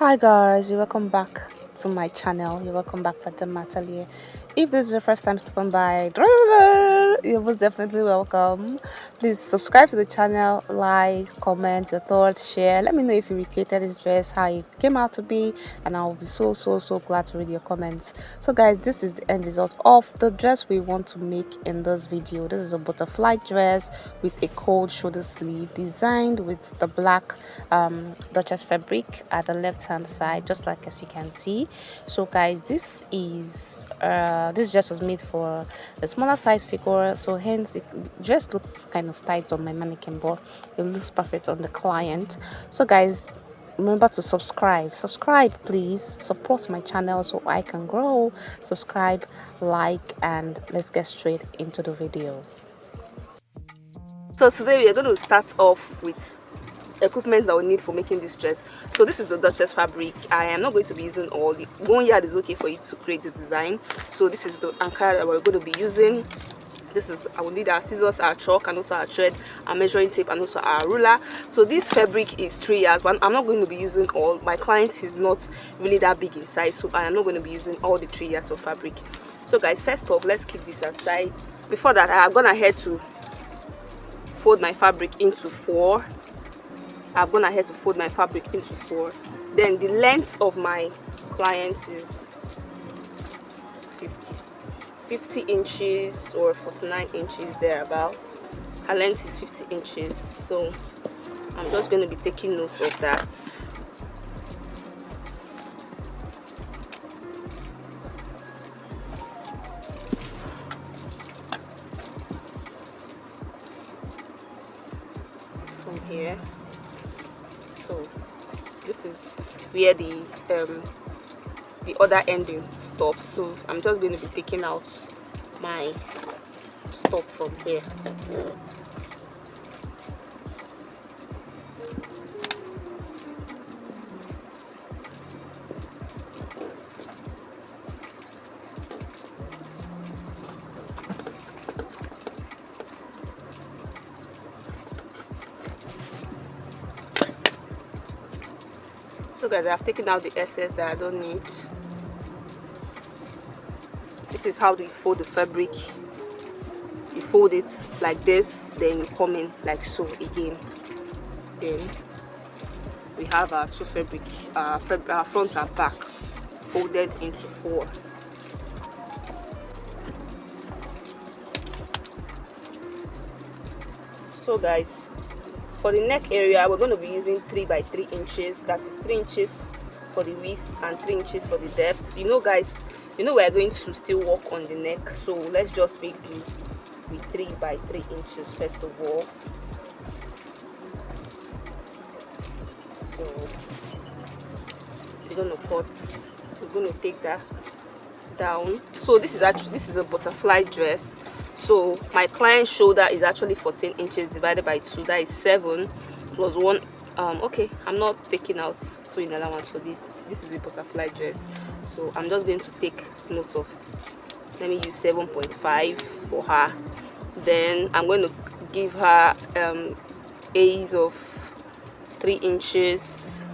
Hi guys, you're welcome back to my channel. You're welcome back to the Atelier. If this is your first time stopping by, you're most definitely welcome. Please subscribe to the channel, like, comment your thoughts, share. Let me know if you recreated this dress, how it came out to be, and I'll be so glad to read your comments. So guys, this is the end result of the dress we want to make in this video. This is a butterfly dress with a cold shoulder sleeve designed with the black Duchess fabric at the left hand side, just like as you can see. So guys, this dress was made for a smaller size figure, so hence it dress looks kind of tight on my mannequin, but it looks perfect on the client. So guys, remember to subscribe please, support my channel so I can grow. Subscribe, like, and let's get straight into the video. So today we are going to start off with equipment that we need for making this dress. So this is the Duchess fabric. I am not going to be using all the 1 yard is okay for you to create the design. So this is the Ankara that we're going to be using. I will need our scissors, our chalk, and also our thread, our measuring tape, and also our ruler. So this fabric is 3 yards, but I'm not going to be using all. My client is not really that big in size, so I am not going to be using all the 3 yards of fabric. So guys, first off, let's keep this aside. Before that, I have gone ahead to fold my fabric into 4. I've gone ahead to fold my fabric into 4. Then the length of my client is 50 inches or 49 inches thereabout. Her length is 50 inches, so I'm just going to be taking note of that. From here, so this is where the other ending stopped, so I'm just going to be taking out my stop from here. So guys, I've taken out the excess that I don't need. This is how you fold the fabric. You fold it like this, then you come in like so again. Then we have our two fabric, our front and back folded into 4. So guys, for the neck area, we're going to be using 3 by 3 inches. That is 3 inches for the width and 3 inches for the depth. You know guys, you know we're going to still work on the neck, so let's just make do with 3 by 3 inches first of all. So we're going to take that down. So this is a butterfly dress. So my client's shoulder is actually 14 inches divided by 2, that is 7 plus 1. Okay, I'm not taking out sewing allowance for this. This is a butterfly dress, so I'm just going to take note of, let me use 7.5 for her. Then I'm going to give her A's of 3 inches,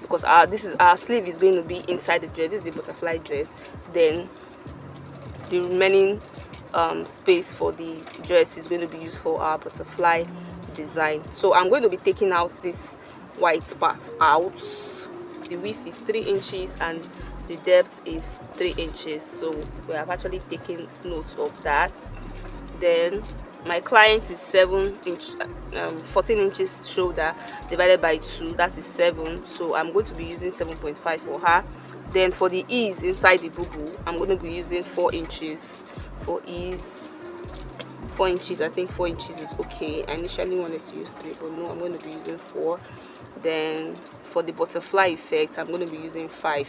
because our sleeve is going to be inside the dress. This is the butterfly dress. Then the remaining space for the dress is going to be used for our butterfly design. So I'm going to be taking out this white part out. The width is 3 inches and the depth is 3 inches, so we have actually taken note of that. Then my client is 14 inches shoulder divided by 2, that is 7, so I'm going to be using 7.5 for her. Then for the ease inside the bubu, I'm going to be using 4 inches for ease. 4 inches, I think 4 inches is okay. I initially wanted to use 3, but no, I'm going to be using 4. Then for the butterfly effect, I'm going to be using 5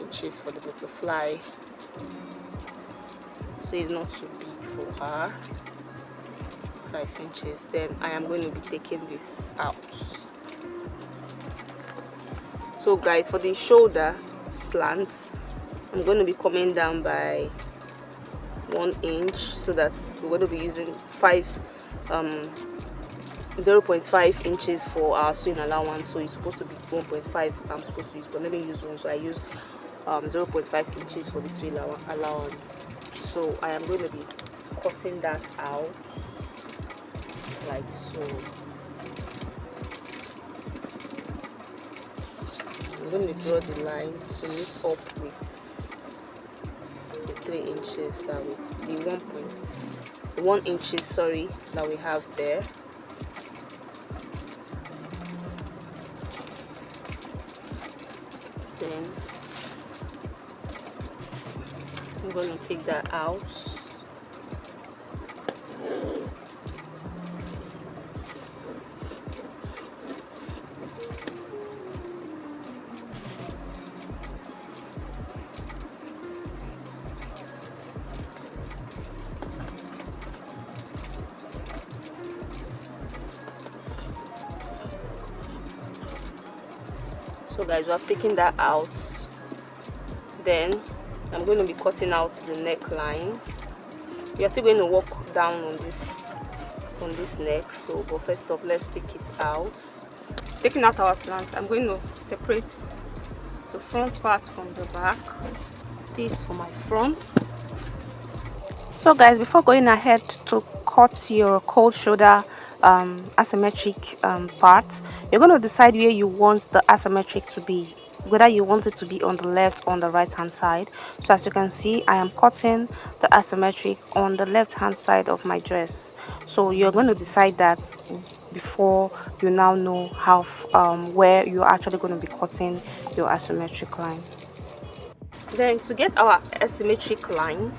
inches for the butterfly, so it's not too big for her. 5 inches. Then I am going to be taking this out. So guys, for the shoulder slants, I'm going to be coming down by 1 inch, so that we're going to be using 5 0.5 inches for our sewing allowance, so it's supposed to be 1.5 I'm supposed to use, but let me use 1, so I use 0.5 inches for the sewing allowance. So I am going to be cutting that out like so. I'm going to draw the line to meet up with the 3 inches that we, the 1 inches, sorry, that we have there. Then I'm going to take that out. So guys, we have taken that out. Then I'm going to be cutting out the neckline. We are still going to work down on this neck, so but first off, let's take it out. Taking out our slant, I'm going to separate the front part from the back. This for my front. So guys, before going ahead to cut your cold shoulder asymmetric part, you're going to decide where you want the asymmetric to be, whether you want it to be on the left or on the right hand side. So as you can see, I am cutting the asymmetric on the left hand side of my dress. So you're going to decide that before you now know how where you're actually going to be cutting your asymmetric line. Then to get our asymmetric line,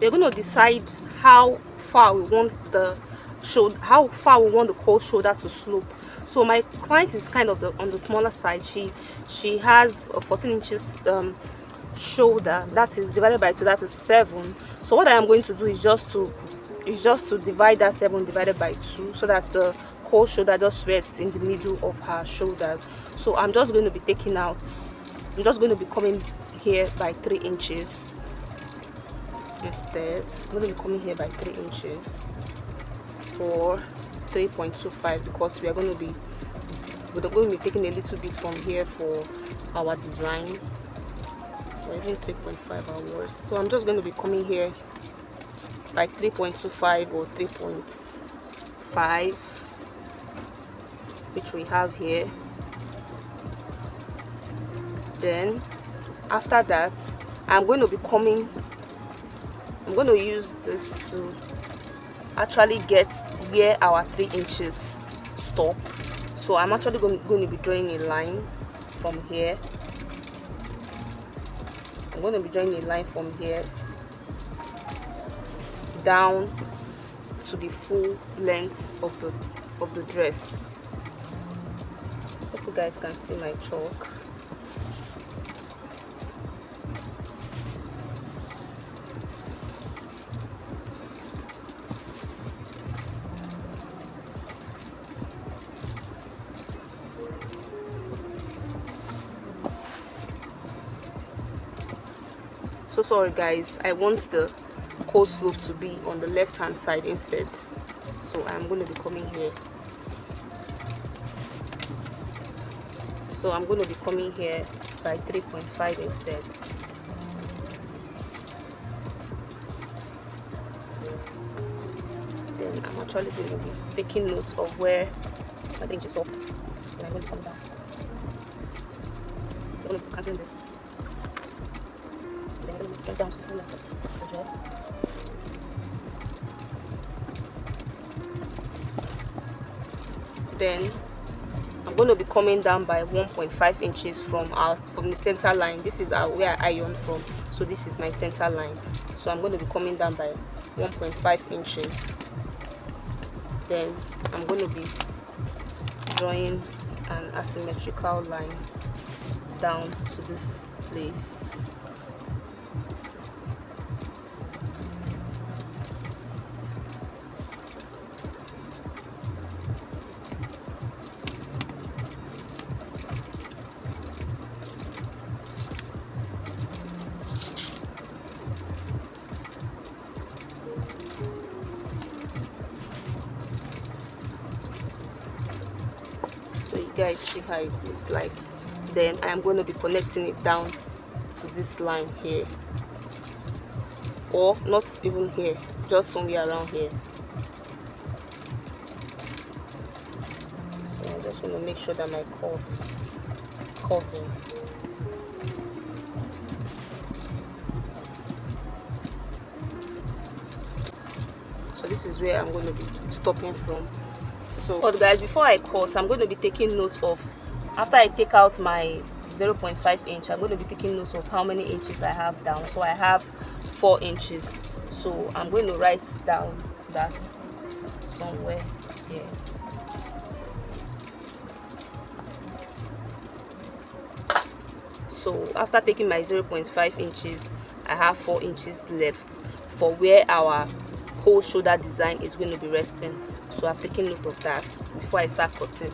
we're going to decide how far we want the cold shoulder to slope. So my client is kind of on the smaller side. She has a 14 inches shoulder, that is divided by 2, that is 7. So what I am going to do is just to divide that 7 divided by 2, so that the cold shoulder just rests in the middle of her shoulders. So I'm just going to be I'm just going to be coming here by 3 inches. Instead, I'm going to be coming here by 3 inches or 3.25, because we're going to be taking a little bit from here for our design, or even 3.5 hours. So I'm just going to be coming here by 3.25 or 3.5, which we have here. Then after that, I'm going to use this to actually get where our 3 inches stop. So I'm actually going to be drawing a line from here. I'm going to be drawing a line from here down to the full length of the dress. Hope you guys can see my chalk. So sorry guys, I want the cold slope to be on the left hand side instead, so I'm going to be coming here. So I'm going to be coming here by 3.5 instead. Then I'm actually going to be taking note of where my thing just up, and I'm going to come down. I'm going to cancel this. I'm going to jump down to the full length of the dress. Then I'm going to be coming down by 1.5 inches from the center line. This is where I ironed from, so this is my center line. So I'm going to be coming down by 1.5 inches. Then I'm going to be drawing an asymmetrical line down to this place. guys see how it looks like. Then I am going to be connecting it down to this line here, or not even here, just somewhere around here. So I just want to make sure that my curve is curving. So this is where I'm going to be stopping from. So but guys, before I cut, I'm going to be taking note of, after I take out my 0.5 inch, I'm going to be taking note of how many inches I have down. So I have 4 inches, so I'm going to write down that somewhere here. So after taking my 0.5 inches, I have 4 inches left for where our whole shoulder design is going to be resting. So I've taken note of that before I start cutting.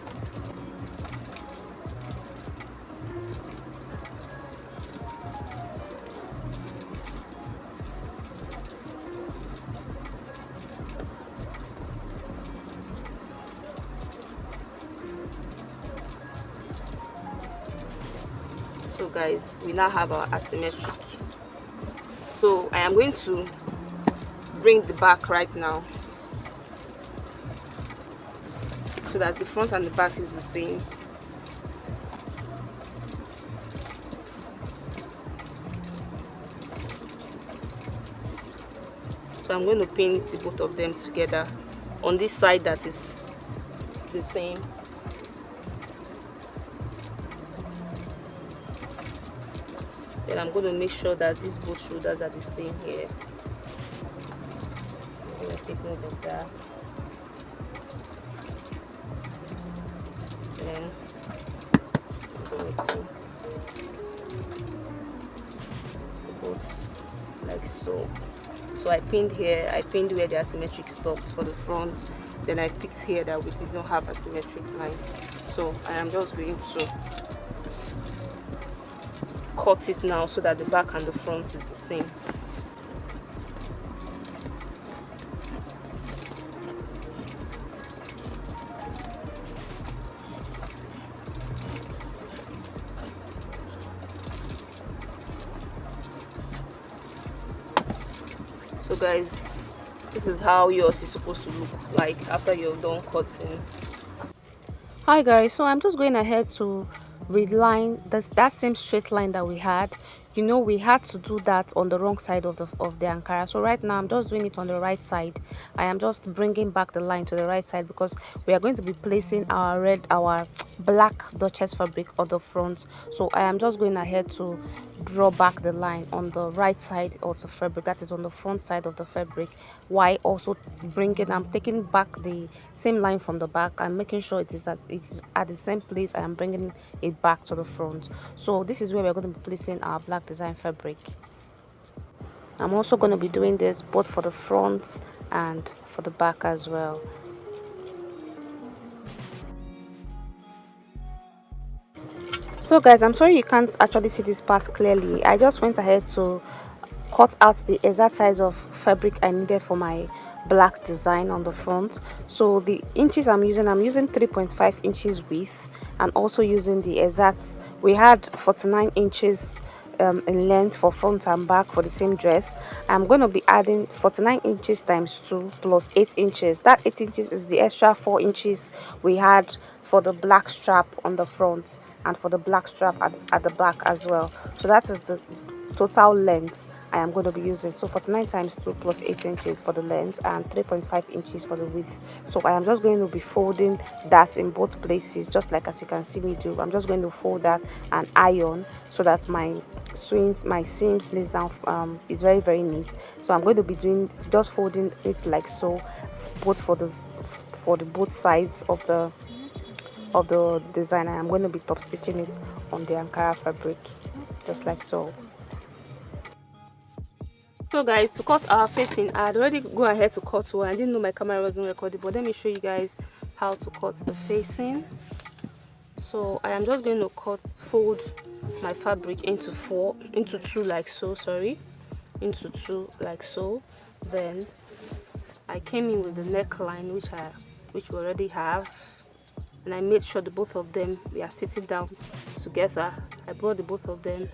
So guys, we now have our asymmetric. So I am going to bring the back right now, so that the front and the back is the same. So I'm going to pin the both of them together on this side that is the same. Then I'm going to make sure that these both shoulders are the same here. I'm going to take note of that. Then I'm going to pin the both like so. So I pinned here, I pinned where the asymmetric stopped for the front. Then I picked here that we did not have a symmetric line. So I am just going to cut it now so that the back and the front is the same. So guys, this is how yours is supposed to look like after you're done cutting. Hi guys, so I'm just going ahead to reline that same straight line that we had. You know, we had to do that on the wrong side of the Ankara. So right now I'm just doing it on the right side. I am just bringing back the line to the right side because we are going to be placing our black Duchess fabric on the front. So I am just going ahead to draw back the line on the right side of the fabric, that is on the front side of the fabric, while also I'm taking back the same line from the back and making sure it's at the same place. I am bringing it back to the front. So this is where we're going to be placing our black design fabric. I'm also going to be doing this both for the front and for the back as well. So guys, I'm sorry you can't actually see this part clearly. I just went ahead to cut out the exact size of fabric I needed for my black design on the front. So the inches I'm using 3.5 inches width, and also using the exact, we had 49 inches in length for front and back for the same dress. I'm going to be adding 49 inches times 2 plus 8 inches. That 8 inches is the extra 4 inches we had for the black strap on the front and for the black strap at the back as well. So that is the total length I am going to be using. So 49 times 2 plus 8 inches for the length and 3.5 inches for the width. So I am just going to be folding that in both places, just like as you can see me do. I'm just going to fold that and iron so that my seams lays down is very, very neat. So I'm going to be doing just folding it like so, both for the both sides of the design. I'm going to be top stitching it on the Ankara fabric, just like so. So guys, to cut our facing, I had already go ahead to cut one. I didn't know my camera wasn't recording, but let me show you guys how to cut the facing. So I am just going to fold my fabric into two like so, into two like so. Then I came in with the neckline which we already have. and I made sure the both of them we are sitting down together. I brought the both of them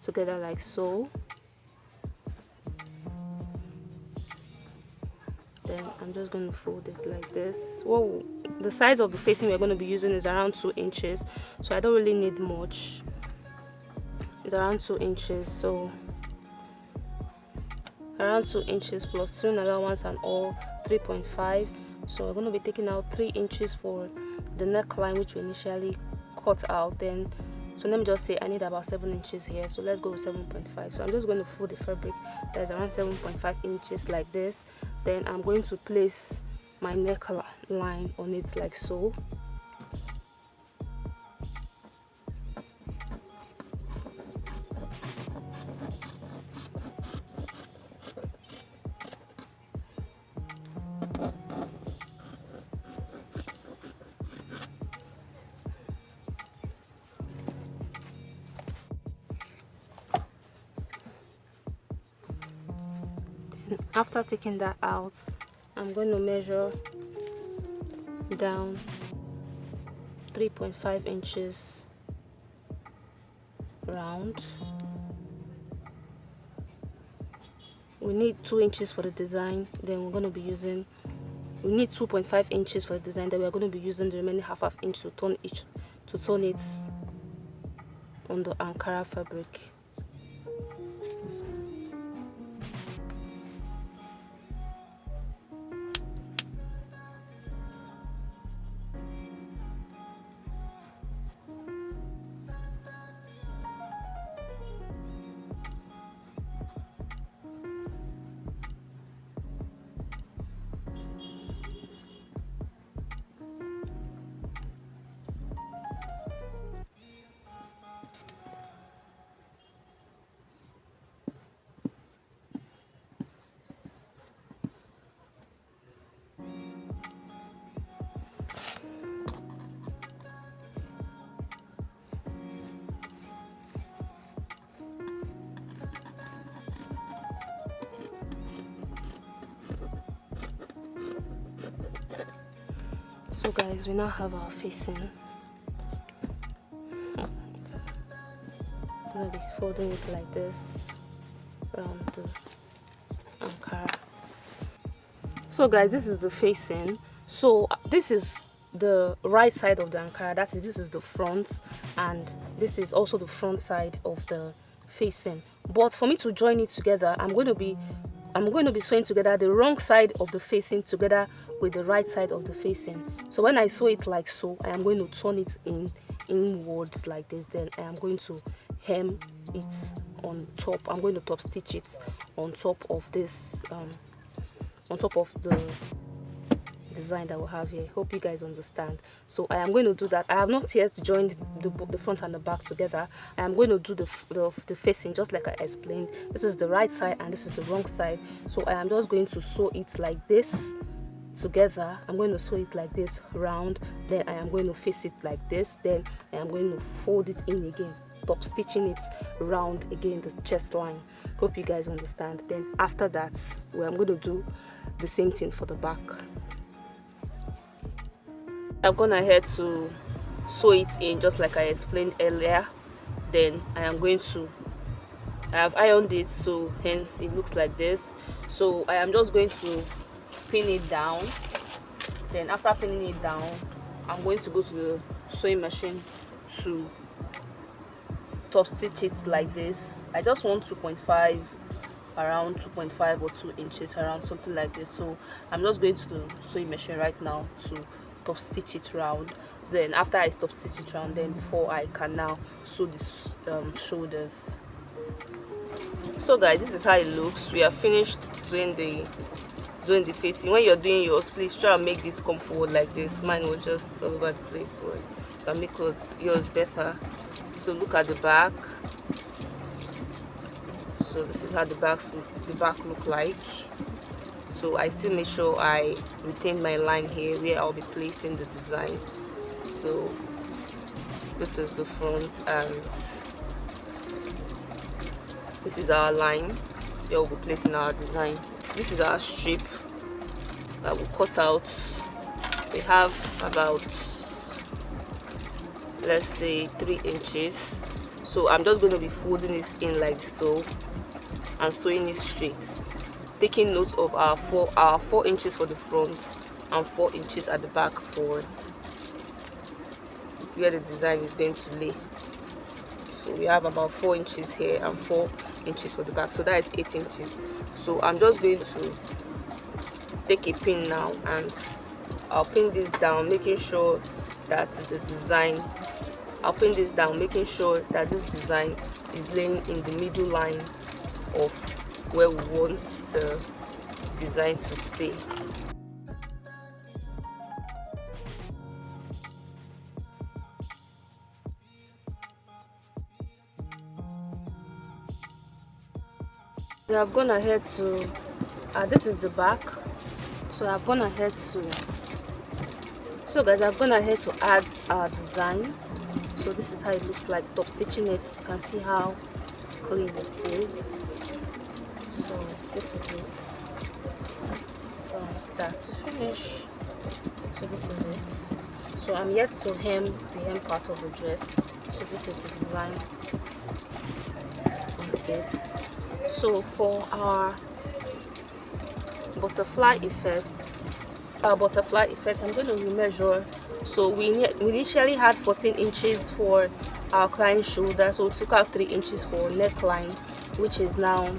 together like so. Then I'm just going to fold it like this. Whoa, the size of the facing we're going to be using is around 2 inches, so I don't really need much. It's around 2 inches, so around 2 inches plus seam allowance and all 3.5. So we're going to be taking out 3 inches for the neckline, which we initially cut out. Then, so let me just say I need about 7 inches here, so let's go with 7.5. So I'm just going to fold the fabric that's around 7.5 inches like this. Then I'm going to place my neckline on it like so. After taking that out, I'm going to measure down 3.5 inches round. We need 2 inches for the design, then we're going to be using, we need 2.5 inches for the design, then we're going to be using the remaining half inch to turn it on the Ankara fabric. So guys, we now have our facing. I'm gonna be folding it like this around the Ankara. So guys, this is the facing. So this is the right side of the Ankara, that is, this is the front, and this is also the front side of the facing. But for me to join it together, I'm going to be sewing together the wrong side of the facing together with the right side of the facing. So when I sew it like so, I am going to turn it inwards like this. Then I am going to hem it on top. I'm going to top stitch it on top of this, on top of the design that we have here. Hope you guys understand. So I am going to do that. I have not yet joined the front and the back together. I am going to do the facing just like I explained. This is the right side and this is the wrong side. So I am just going to sew it like this together. I'm going to sew it like this round, then I am going to face it like this, then I am going to fold it in again, top stitching it round again, the chest line. Hope you guys understand. Then after that, I'm going to do the same thing for the back. I've gone ahead to sew it in just like I explained earlier. Then I have ironed it, so hence it looks like this. So I am just going to pin it down. Then after pinning it down, I'm going to go to the sewing machine to top stitch it like this. I just want 2.5, around 2.5 or 2 inches, around something like this. So I'm just going to the sewing machine right now to top stitch it round. Then after I top stitch it round, then before I can now sew the shoulders. So guys, this is how it looks. We are finished doing the facing. When you're doing yours, please try and make this come forward like this. Mine was just all over the place, but you can make yours better. So look at the back. So this is how the back look like. So I still make sure I retain my line here where I'll be placing the design. So this is the front, and this is our line where we'll be placing our design. This is our strip that we cut out. We have about let's say 3 inches. So I'm just going to be folding this in like so and sewing it straight, taking note of our 4 inches for the front and 4 inches at the back for where the design is going to lay. So we have about 4 inches here and 4 inches for the back, so that is 8 inches. So I'm just going to take a pin now and I'll pin this down, making sure that the design, I'll pin this down, making sure that this design is laying in the middle line of where we want the design to stay. So I've gone ahead to this is the back, so I've gone ahead to I've gone ahead to add our design. So this is how it looks like top stitching it. You can see how clean it is. So this is it from start to finish. So this is it. So I'm yet to hem the hem part of the dress. So this is the design on it. So for our butterfly effects, I'm going to remeasure. So we initially had 14 inches for our client shoulder, so we took out 3 inches for neckline, which is now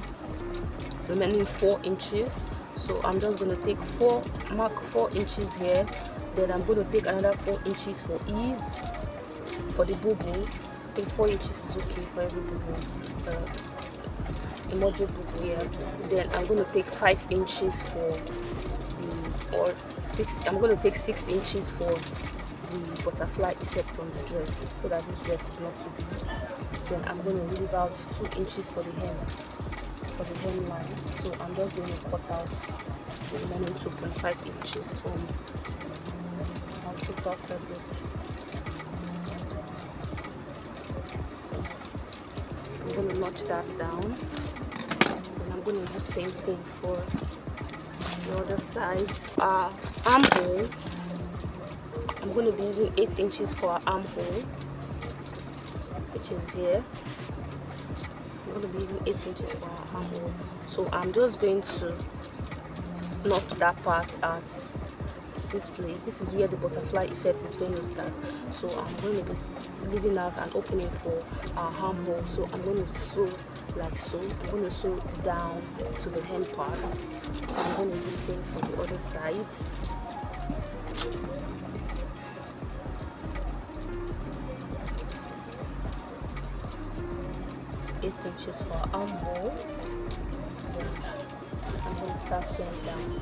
remaining 4 inches. So I'm just going to take mark 4 inches here, then I'm going to take another 4 inches for ease for the bubu. I think 4 inches is okay for every bubu. Emoji bubu, yeah. Then I'm going to take 5 inches for I'm going to take 6 inches for the butterfly effect on the dress, so that this dress is not too big. Then I'm going to leave out 2 inches for the hem line. So I'm just going to cut out the remaining 2.5 inches from our total fabric. So I'm going to notch that down. Then I'm going to do the same thing for the other side. Our armhole, I'm going to be using 8 inches for our armhole, which is here. I'm going to be using 8 inches for our armhole. So I'm just going to notch that part at this place. This is where the butterfly effect is going to start. So I'm going to be leaving out an opening for our armhole. So I'm going to sew like so. I'm going to sew down to the hem parts. I'm going to do the same for the other side. Eight inches for our armhole. I'm going to start sewing down.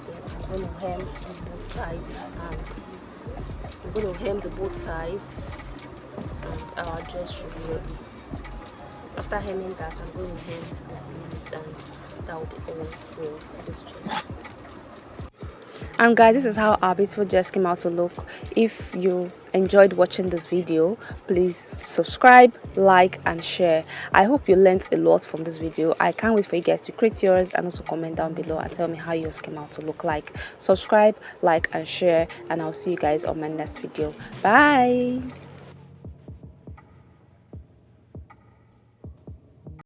Then I'm going to hem these both sides, and I'm going to hem the both sides, and our dress should be ready. After hemming that, I'm going to hem the sleeves, and that will be all for this dress. And guys, this is how our beautiful dress came out to look. If you enjoyed watching this video, please subscribe, like and share. I hope you learned a lot from this video. I can't wait for you guys to create yours, and also comment down below and tell me how yours came out to look like. Subscribe, like and share, and I'll see you guys on my next video. Bye.